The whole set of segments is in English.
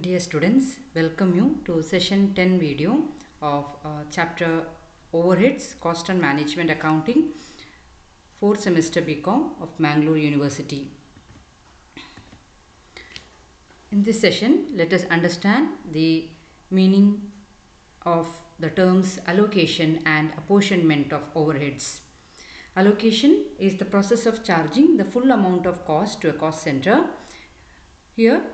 Dear students, welcome you to session 10 video of chapter Overheads, Cost and Management Accounting, 4th semester BCom of Mangalore University. In this session, let us understand the meaning of the terms allocation and apportionment of overheads. Allocation is the process of charging the full amount of cost to a cost center. Here,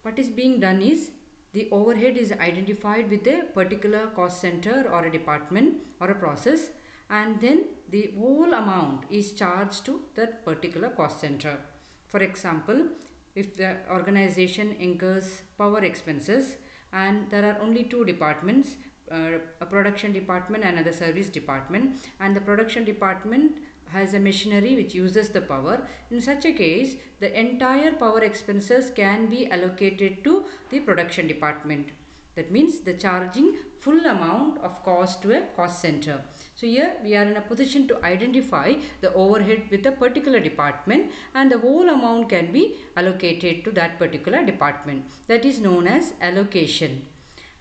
what is being done is the overhead is identified with a particular cost center or a department or a process, and then the whole amount is charged to that particular cost center. For example, if the organization incurs power expenses and there are only two departments, a production department and another service department, and the production department has a machinery which uses the power. In such a case, the entire power expenses can be allocated to the production department. That means the charging full amount of cost to a cost center. So here we are in a position to identify the overhead with a particular department, and the whole amount can be allocated to that particular department. That is known as allocation.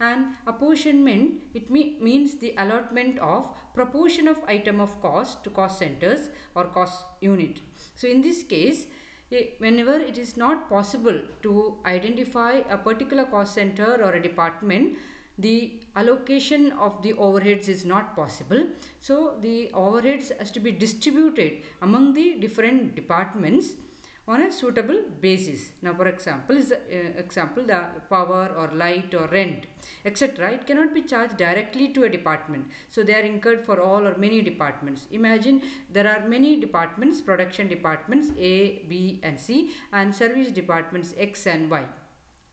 And apportionment, it means the allotment of proportion of item of cost to cost centers or cost unit. So in this case, whenever it is not possible to identify a particular cost center or a department, the allocation of the overheads is not possible. So the overheads has to be distributed among the different departments on a suitable basis. Now, for example, the power or light or rent, etc. It cannot be charged directly to a department. So they are incurred for all or many departments. Imagine there are many departments, production departments A, B and C, and service departments X and Y.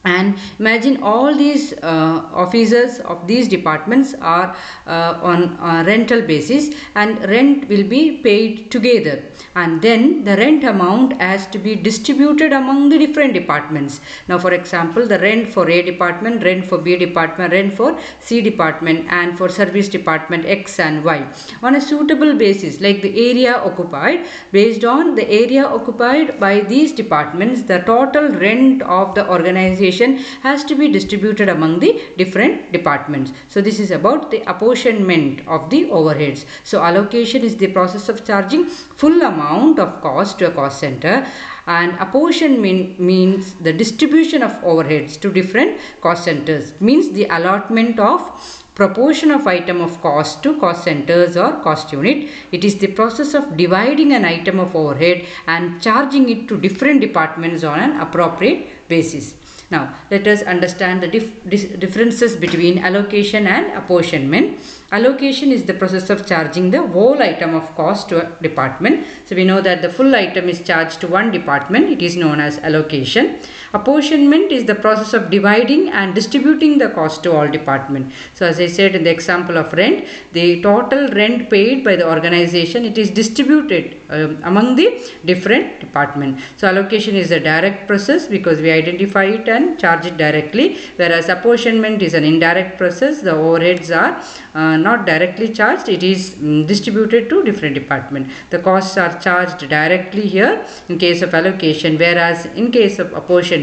And imagine all these officers of these departments are on a rental basis, and rent will be paid together, and then the rent amount has to be distributed among the different departments. Now, for example, the rent for A department, rent for B department, rent for C department, and for service department X and Y on a suitable basis, like the area occupied. Based on the area occupied by these departments, the total rent of the organization has to be distributed among the different departments. So this is about the apportionment of the overheads. So allocation is the process of charging full amount of cost to a cost center, and apportionment means the distribution of overheads to different cost centers, means the allotment of proportion of item of cost to cost centers or cost unit. It is the process of dividing an item of overhead and charging it to different departments on an appropriate basis. Now, let us understand the differences between allocation and apportionment. Allocation is the process of charging the whole item of cost to a department. So we know that the full item is charged to one department. It is known as allocation. Apportionment is the process of dividing and distributing the cost to all departments. So as I said in the example of rent, the total rent paid by the organization, it is distributed among the different departments. So allocation is a direct process because we identify it and charge it directly, whereas apportionment is an indirect process. The overheads are not directly charged, it is distributed to different departments. The costs are charged directly here in case of allocation, whereas in case of apportionment,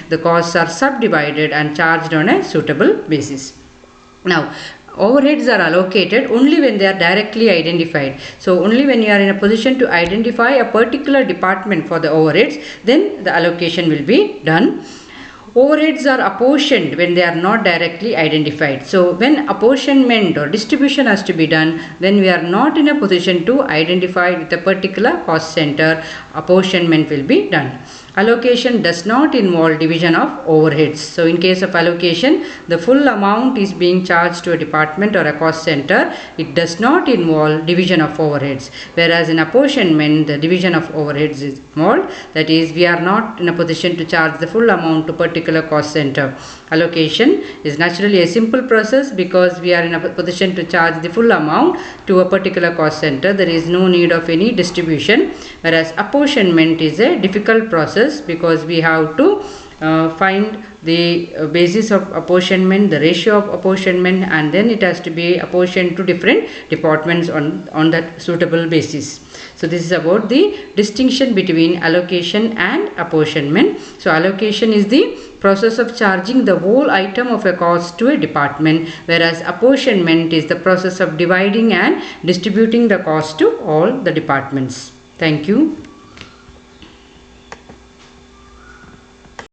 the costs are subdivided and charged on a suitable basis. Now, overheads are allocated only when they are directly identified. So only when you are in a position to identify a particular department for the overheads, then the allocation will be done. Overheads are apportioned when they are not directly identified. So when apportionment or distribution has to be done, then we are not in a position to identify with a particular cost center, apportionment will be done. Allocation does not involve division of overheads. So in case of allocation, the full amount is being charged to a department or a cost center. It does not involve division of overheads. Whereas in apportionment, the division of overheads is involved. That is, we are not in a position to charge the full amount to particular cost center. Allocation is naturally a simple process because we are in a position to charge the full amount to a particular cost center. There is no need of any distribution. Whereas apportionment is a difficult process because we have to find the basis of apportionment, the ratio of apportionment, and then it has to be apportioned to different departments on that suitable basis. So this is about the distinction between allocation and apportionment. So allocation is the process of charging the whole item of a cost to a department, whereas apportionment is the process of dividing and distributing the cost to all the departments. Thank you.